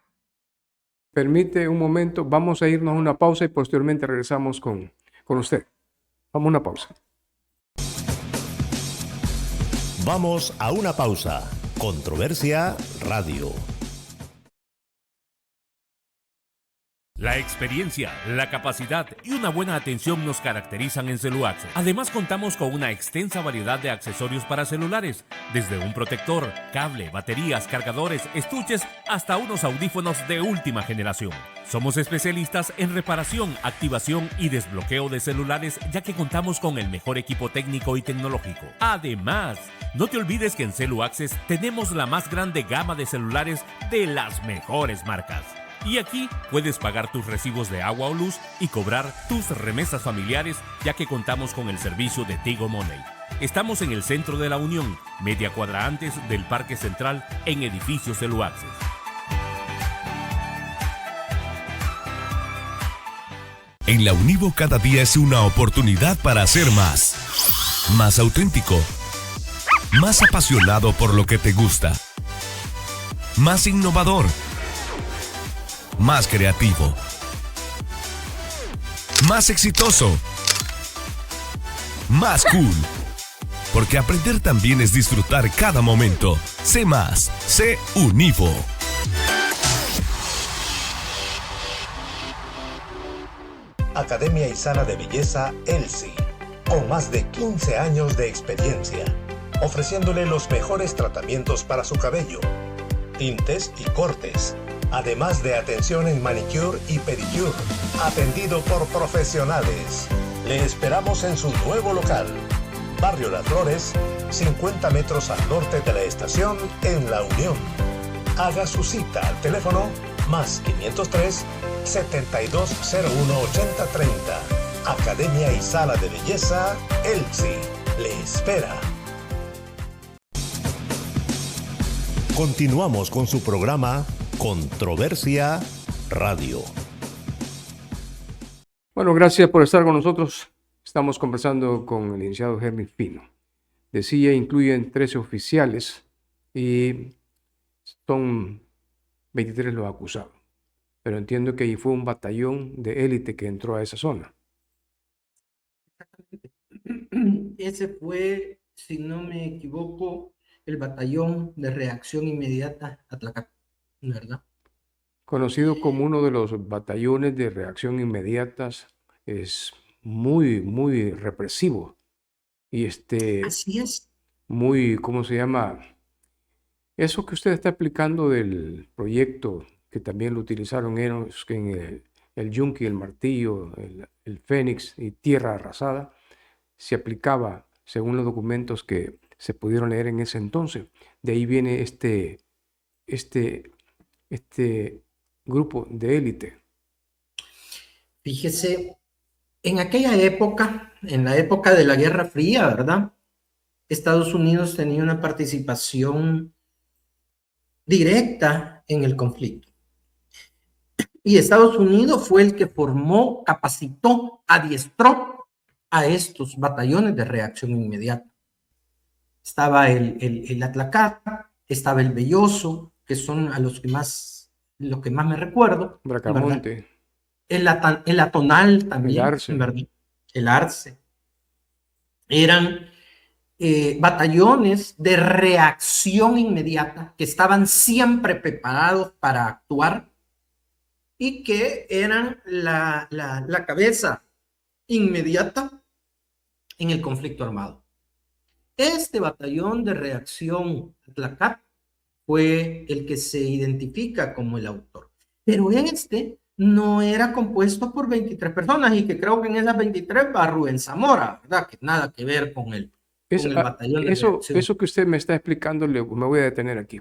Permite un momento, vamos a irnos a una pausa y posteriormente regresamos con usted. Vamos a una pausa. Vamos a una pausa. Controversia Radio. La experiencia, la capacidad y una buena atención nos caracterizan en Celuax. Además, contamos con una extensa variedad de accesorios para celulares, desde un protector, cable, baterías, cargadores, estuches, hasta unos audífonos de última generación. Somos especialistas en reparación, activación y desbloqueo de celulares, ya que contamos con el mejor equipo técnico y tecnológico. Además, no te olvides que en CeluAccess tenemos la más grande gama de celulares de las mejores marcas. Y aquí puedes pagar tus recibos de agua o luz y cobrar tus remesas familiares, ya que contamos con el servicio de Tigo Money. Estamos en el centro de la Unión, media cuadra antes del Parque Central, en edificio CeluAccess. En la Univo cada día es una oportunidad para ser más auténtico, más apasionado por lo que te gusta, más innovador, más creativo, más exitoso, más cool. Porque aprender también es disfrutar cada momento. Sé más, sé Univo. Academia Isana de Belleza Elsie, con más de 15 años de experiencia, ofreciéndole los mejores tratamientos para su cabello, tintes y cortes, además de atención en manicure y pedicure, atendido por profesionales. Le esperamos en su nuevo local, Barrio Las Flores, 50 metros al norte de la estación en La Unión. Haga su cita al teléfono más 503 7201 8030. Academia y Sala de Belleza Elsie le espera. Continuamos con su programa Controversia Radio. Bueno, gracias por estar con nosotros. Estamos conversando con el licenciado Henry Fino. De CIA incluyen 13 oficiales y son 23 los acusados. Pero entiendo que ahí fue un batallón de élite que entró a esa zona. Exactamente. Ese fue, si no me equivoco, el batallón de reacción inmediata Atlacat, ¿verdad? Conocido como uno de los batallones de reacción inmediatas, es muy, muy represivo. Y Así es. muy, ¿cómo se llama? Eso que usted está explicando del proyecto, que también lo utilizaron en el Yunque, el Martillo, el Fénix y Tierra Arrasada, se aplicaba según los documentos que se pudieron leer en ese entonces. De ahí viene este grupo de élite. Fíjese, en aquella época, en la época de la Guerra Fría, ¿verdad? Estados Unidos tenía una participación directa en el conflicto. Y Estados Unidos fue el que formó, capacitó, adiestró a estos batallones de reacción inmediata. Estaba el Atlacat, estaba el Belloso, que son a los que más me recuerdo. Bracamonte. El Atonal también, El Arce. ¿verdad? El Arce. Eran batallones de reacción inmediata que estaban siempre preparados para actuar y que eran la cabeza inmediata en el conflicto armado. Este batallón de reacción Atlacat fue el que se identifica como el autor. Pero este no era compuesto por 23 personas y que creo que en esas 23 va Rubén Zamora, ¿verdad? Que nada que ver con el batallón de reacción. Eso que usted me está explicando, me voy a detener aquí.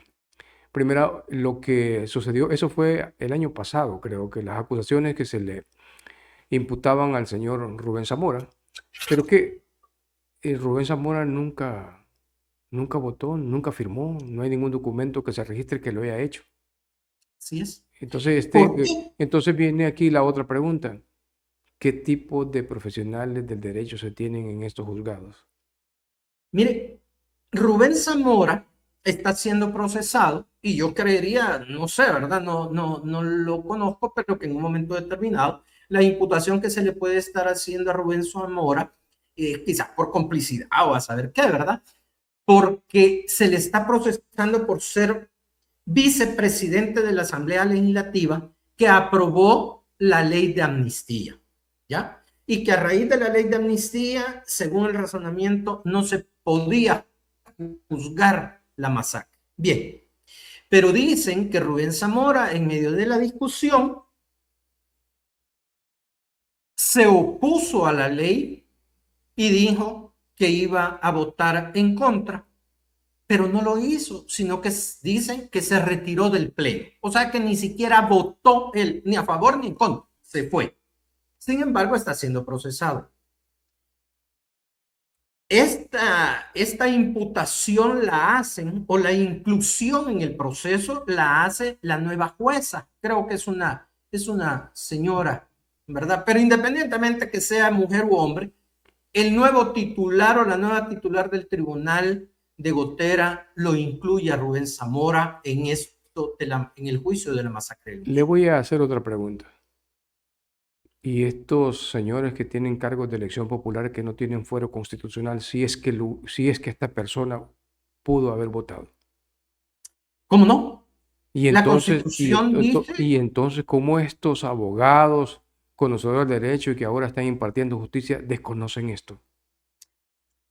Primero, lo que sucedió, eso fue el año pasado, creo que las acusaciones que se le imputaban al señor Rubén Zamora, pero que Rubén Zamora nunca votó, nunca firmó, no hay ningún documento que se registre que lo haya hecho. Así es. Entonces, entonces viene aquí la otra pregunta. ¿Qué tipo de profesionales del derecho se tienen en estos juzgados? Mire, Rubén Zamora está siendo procesado y yo creería, no sé, ¿verdad? No lo conozco, pero que en un momento determinado la imputación que se le puede estar haciendo a Rubén Zamora, quizás por complicidad o a saber qué, ¿verdad? porque se le está procesando por ser vicepresidente de la Asamblea Legislativa que aprobó la ley de amnistía, ¿ya? Y que a raíz de la ley de amnistía, según el razonamiento, no se podía juzgar la masacre. Bien, pero dicen que Rubén Zamora, en medio de la discusión, se opuso a la ley y dijo que iba a votar en contra, pero no lo hizo, sino que dicen que se retiró del pleno. O sea que ni siquiera votó él, ni a favor ni en contra, se fue. Sin embargo, está siendo procesado. Esta imputación la hacen, o la inclusión en el proceso la hace la nueva jueza. Creo que es una señora, ¿verdad? Pero independientemente que sea mujer u hombre, el nuevo titular o la nueva titular del tribunal de Gotera lo incluye a Rubén Zamora en en el juicio de la masacre. Le voy a hacer otra pregunta. Y estos señores que tienen cargos de elección popular que no tienen fuero constitucional, si es que esta persona pudo haber votado. ¿Cómo no? Y La entonces, Constitución dice... y entonces, ¿cómo estos abogados, conocedores del derecho y que ahora están impartiendo justicia, desconocen esto?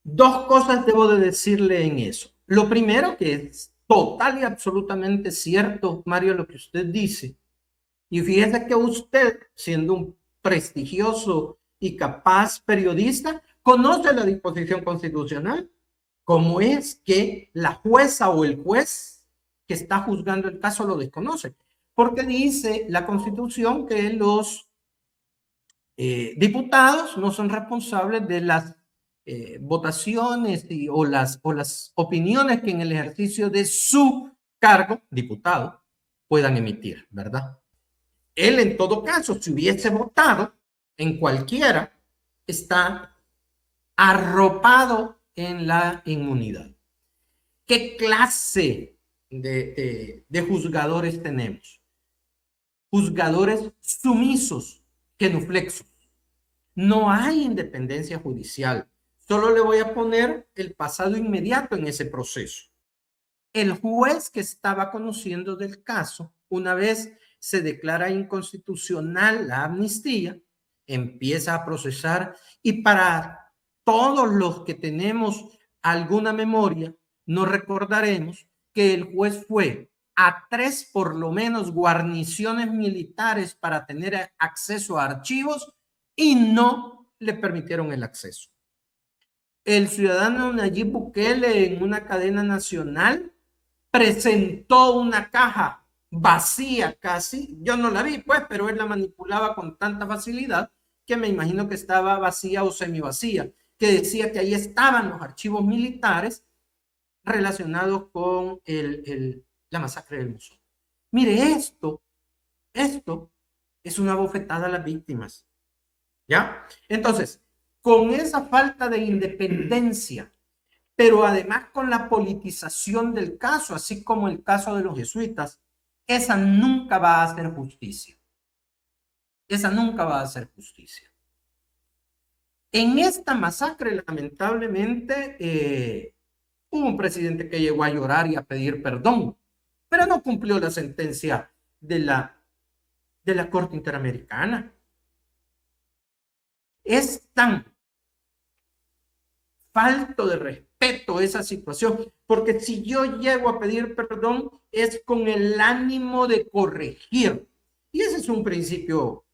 Dos cosas debo de decirle en eso. Lo primero, que es total y absolutamente cierto, Mario, lo que usted dice. Y fíjese que usted, siendo un prestigioso y capaz periodista, conoce la disposición constitucional. ¿Cómo es que la jueza o el juez que está juzgando el caso lo desconoce? Porque dice la Constitución que los diputados no son responsables de las votaciones o las opiniones que en el ejercicio de su cargo, diputado, puedan emitir, ¿verdad? Él, en todo caso, si hubiese votado en cualquiera, está arropado en la inmunidad. ¿Qué clase de juzgadores tenemos? Juzgadores sumisos, genuflexos. No hay independencia judicial. Solo le voy a poner el pasado inmediato en ese proceso. El juez que estaba conociendo del caso, una vez se declara inconstitucional la amnistía, empieza a procesar, y para todos los que tenemos alguna memoria, nos recordaremos que el juez fue a 3 por lo menos guarniciones militares para tener acceso a archivos y no le permitieron el acceso. El ciudadano Nayib Bukele, en una cadena nacional, presentó una caja vacía casi, yo no la vi pues, pero él la manipulaba con tanta facilidad que me imagino que estaba vacía o semivacía, que decía que ahí estaban los archivos militares relacionados con la masacre del Mozote. Mire, esto es una bofetada a las víctimas, ¿ya? Entonces, con esa falta de independencia, pero además con la politización del caso, así como el caso de los jesuitas, esa nunca va a hacer justicia. Esa nunca va a hacer justicia. En esta masacre, lamentablemente, hubo un presidente que llegó a llorar y a pedir perdón, pero no cumplió la sentencia de la Corte Interamericana. Es tan falto de respeto esa situación, porque si yo llego a pedir perdón es con el ánimo de corregir, y ese es un principio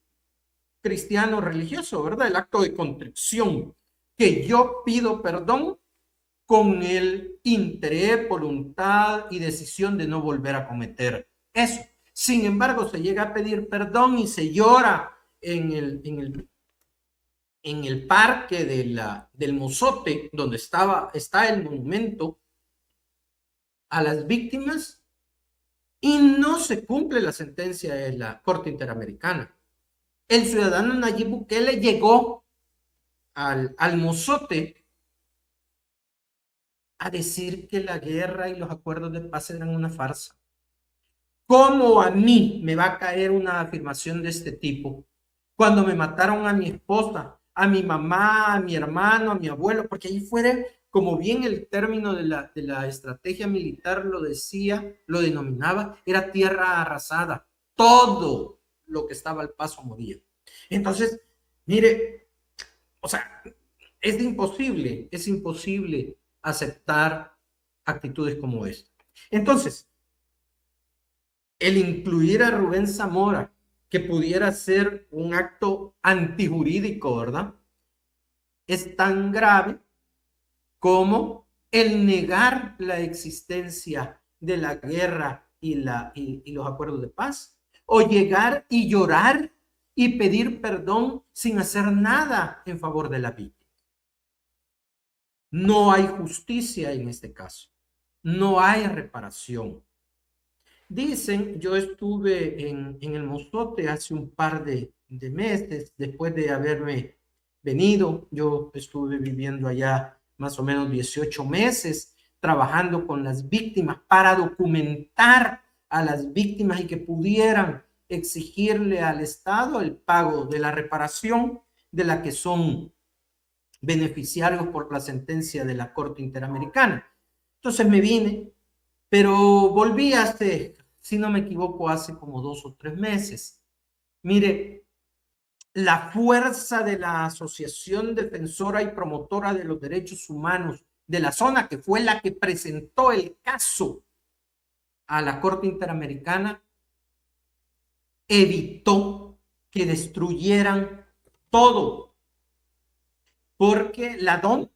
cristiano religioso, ¿verdad? El acto de contrición, que yo pido perdón con el interés, voluntad y decisión de no volver a cometer eso. Sin embargo, se llega a pedir perdón y se llora en el parque del Mozote, donde está el monumento a las víctimas, y no se cumple la sentencia de la Corte Interamericana. El ciudadano Nayib Bukele llegó al Mozote a decir que la guerra y los acuerdos de paz eran una farsa. ¿Cómo a mí me va a caer una afirmación de este tipo cuando me mataron a mi esposa, a mi mamá, a mi hermano, a mi abuelo? Porque ahí fue como bien el término de la estrategia militar lo decía, lo denominaba, era tierra arrasada. Todo lo que estaba al paso moría. Entonces, mire, o sea, es imposible aceptar actitudes como esta. Entonces, el incluir a Rubén Zamora, que pudiera ser un acto antijurídico, ¿verdad?, es tan grave como el negar la existencia de la guerra y los acuerdos de paz, o llegar y llorar y pedir perdón sin hacer nada en favor de la víctima. No hay justicia en este caso, no hay reparación. Dicen, yo estuve en el Mozote hace un par de meses, después de haberme venido. Yo estuve viviendo allá más o menos 18 meses, trabajando con las víctimas para documentar a las víctimas y que pudieran exigirle al Estado el pago de la reparación de la que son beneficiarios por la sentencia de la Corte Interamericana. Entonces me vine, pero volví hace, si no me equivoco, hace como 2 o 3 meses. Mire, la fuerza de la Asociación Defensora y Promotora de los Derechos Humanos de la zona, que fue la que presentó el caso a la Corte Interamericana, evitó que destruyeran todo, porque la DON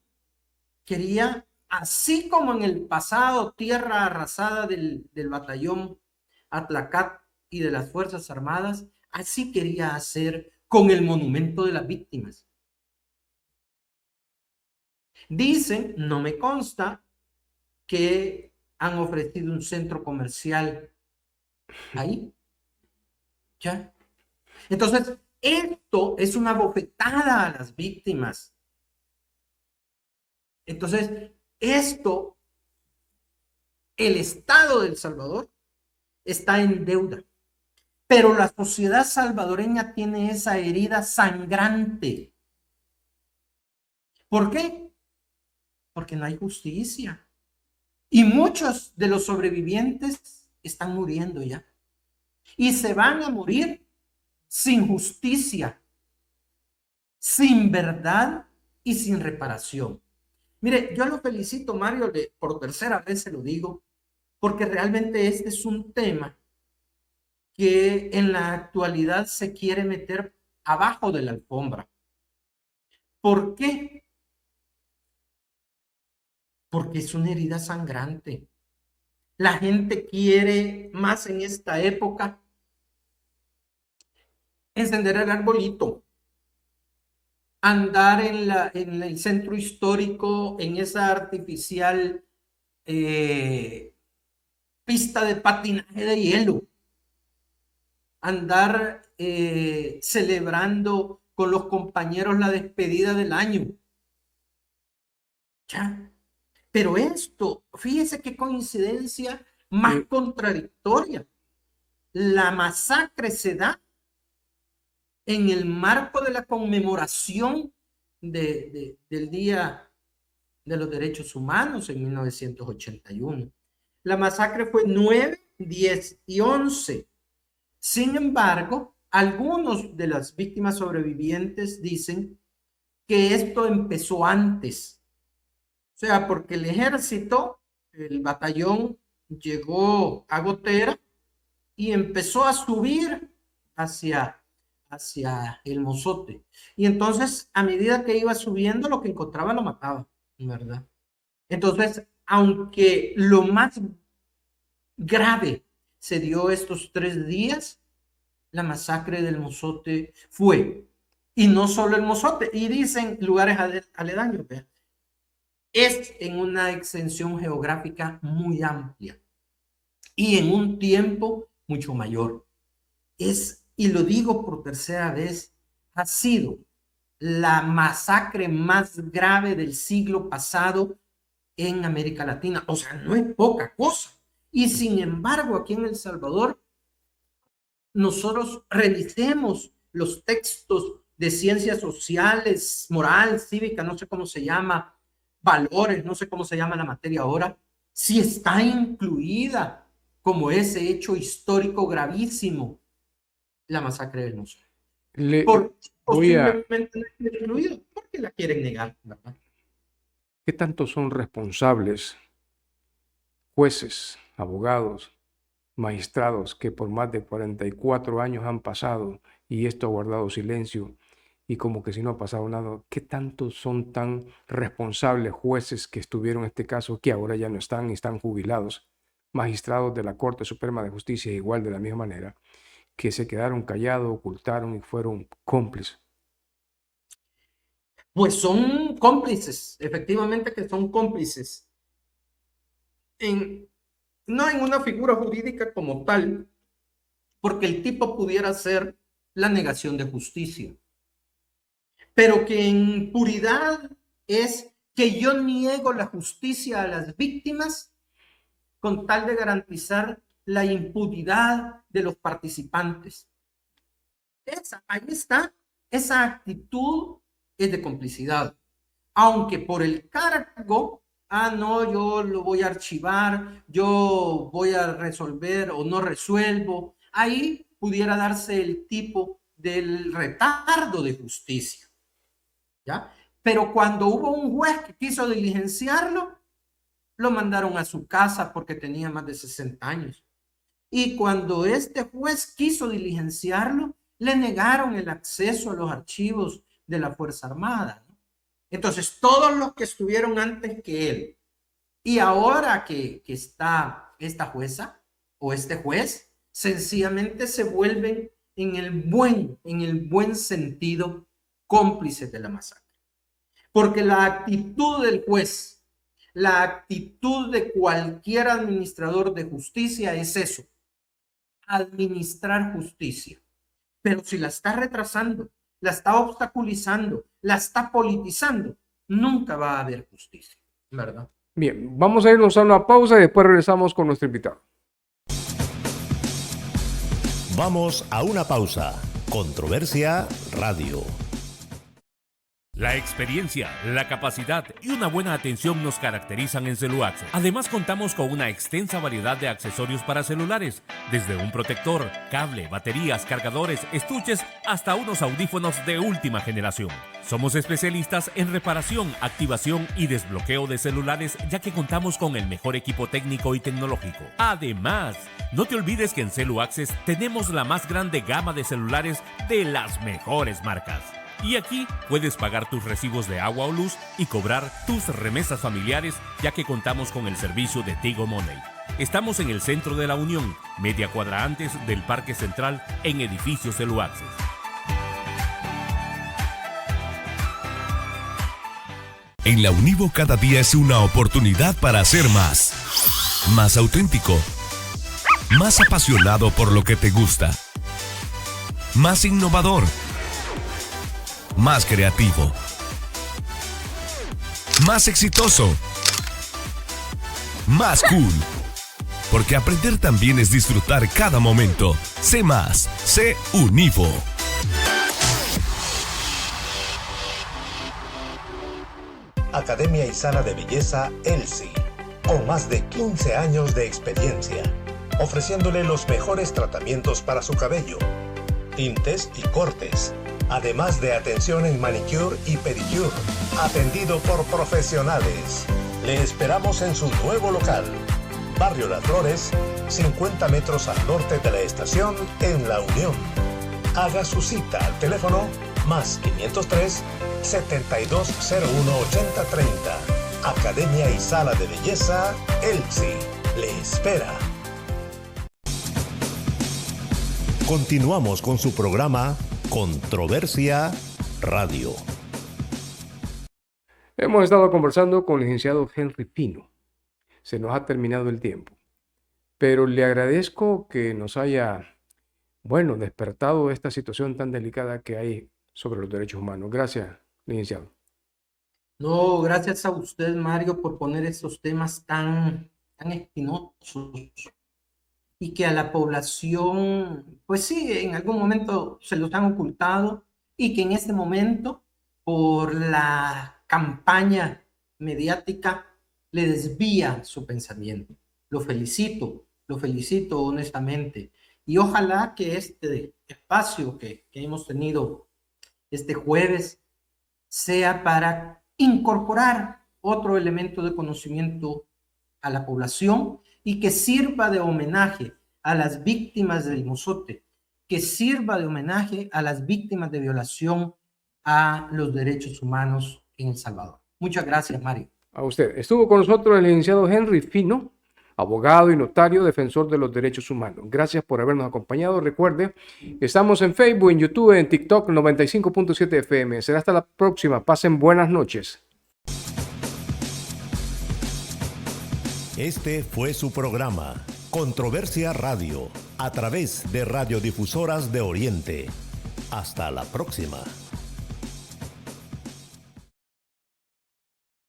quería, así como en el pasado, tierra arrasada del batallón Atlacat y de las Fuerzas Armadas, así quería hacer con el monumento de las víctimas. Dicen, no me consta, que han ofrecido un centro comercial ahí. ¿Ya? Entonces, esto es una bofetada a las víctimas. Entonces, esto, el Estado de El Salvador está en deuda, pero la sociedad salvadoreña tiene esa herida sangrante. ¿Por qué? Porque no hay justicia. Y muchos de los sobrevivientes están muriendo ya. Y se van a morir sin justicia, sin verdad y sin reparación. Mire, yo lo felicito, Mario, por tercera vez se lo digo, porque realmente este es un tema que en la actualidad se quiere meter abajo de la alfombra. ¿Por qué? Porque es una herida sangrante. La gente quiere más en esta época encender el arbolito, andar en el centro histórico, en esa artificial pista de patinaje de hielo, andar celebrando con los compañeros la despedida del año. ¿Ya? Pero esto, fíjese qué coincidencia más contradictoria. La masacre se da en el marco de la conmemoración del Día de los Derechos Humanos en 1981. La masacre fue 9, 10 y 11. Sin embargo, algunos de las víctimas sobrevivientes dicen que esto empezó antes. O sea, porque el ejército, el batallón, llegó a Gotera y empezó a subir hacia el Mozote. Y entonces, a medida que iba subiendo, lo que encontraba lo mataba, ¿verdad? Entonces, aunque lo más grave se dio estos 3 días, la masacre del Mozote fue, y no solo el Mozote, y dicen lugares aledaños, ¿verdad? Es en una extensión geográfica muy amplia y en un tiempo mucho mayor. Y lo digo por tercera vez, ha sido la masacre más grave del siglo pasado en América Latina. O sea, no es poca cosa. Y sin embargo, aquí en El Salvador, nosotros revisemos los textos de ciencias sociales, moral, cívica, no sé cómo se llama, valores, no sé cómo se llama la materia ahora, si está incluida como ese hecho histórico gravísimo, la masacre del Mosul. Voy a... Posiblemente no esté incluido porque la quieren negar, ¿verdad? ¿Qué tanto son responsables jueces, abogados, magistrados que por más de 44 años han pasado y esto ha guardado silencio y como que si no ha pasado nada? ¿Qué tanto son tan responsables jueces que estuvieron en este caso, que ahora ya no están y están jubilados? Magistrados de la Corte Suprema de Justicia, igual de la misma manera, que se quedaron callados, ocultaron y fueron cómplices. Pues son cómplices, efectivamente que son cómplices. No en una figura jurídica como tal, porque el tipo pudiera ser la negación de justicia, pero que en puridad es que yo niego la justicia a las víctimas con tal de garantizar la impunidad de los participantes. Ahí está, esa actitud es de complicidad, aunque por el cargo, no, yo lo voy a archivar, yo voy a resolver o no resuelvo, ahí pudiera darse el tipo del retardo de justicia, ¿ya? Pero cuando hubo un juez que quiso diligenciarlo, lo mandaron a su casa porque tenía más de 60 años. Y cuando este juez quiso diligenciarlo, le negaron el acceso a los archivos de la Fuerza Armada, ¿no? Entonces, todos los que estuvieron antes que él y ahora que está esta jueza o este juez, sencillamente se vuelven en el buen sentido cómplices de la masacre. Porque la actitud del juez, la actitud de cualquier administrador de justicia es eso, administrar justicia. Pero si la está retrasando, la está obstaculizando, la está politizando, nunca va a haber justicia, ¿verdad? Bien, vamos a irnos a una pausa y después regresamos con nuestro invitado. Vamos a una pausa. Controversia Radio. La experiencia, la capacidad y una buena atención nos caracterizan en Celuax. Además, contamos con una extensa variedad de accesorios para celulares, desde un protector, cable, baterías, cargadores, estuches, hasta unos audífonos de última generación. Somos especialistas en reparación, activación y desbloqueo de celulares, ya que contamos con el mejor equipo técnico y tecnológico. Además, no te olvides que en CeluAccess tenemos la más grande gama de celulares de las mejores marcas. Y aquí puedes pagar tus recibos de agua o luz y cobrar tus remesas familiares, ya que contamos con el servicio de Tigo Money. Estamos en el centro de la Unión, media cuadra antes del Parque Central, en edificio CeluAccess. En la Univo cada día es una oportunidad para ser más auténtico, más apasionado por lo que te gusta, más innovador, más creativo, más exitoso, más cool. Porque aprender también es disfrutar cada momento. Sé más, sé Univo. Academia Isana de Belleza Elsie, con más de 15 años de experiencia, ofreciéndole los mejores tratamientos para su cabello, tintes y cortes, además de atención en manicure y pedicure, atendido por profesionales. Le esperamos en su nuevo local, Barrio Las Flores, 50 metros al norte de la estación en La Unión. Haga su cita al teléfono más 503 7201 8030. Academia y Sala de Belleza Elsie le espera. Continuamos con su programa Controversia Radio. Hemos estado conversando con el licenciado Henry Pino. Se nos ha terminado el tiempo, pero le agradezco que nos haya, despertado esta situación tan delicada que hay sobre los derechos humanos. Gracias, licenciado. No, gracias a usted, Mario, por poner estos temas tan espinosos y que a la población, pues sí, en algún momento se los han ocultado y que en este momento, por la campaña mediática le desvía su pensamiento. Lo felicito honestamente. Y ojalá que este espacio que hemos tenido este jueves sea para incorporar otro elemento de conocimiento a la población y que sirva de homenaje a las víctimas del mozote, que sirva de homenaje a las víctimas de violación a los derechos humanos en El Salvador. Muchas gracias, Mario. A usted. Estuvo con nosotros el licenciado Henry Fino, abogado y notario, defensor de los derechos humanos. Gracias por habernos acompañado. Recuerde, estamos en Facebook, en YouTube, en TikTok, 95.7 FM. Será hasta la próxima. Pasen buenas noches. Este fue su programa, Controversia Radio, a través de Radiodifusoras de Oriente. Hasta la próxima.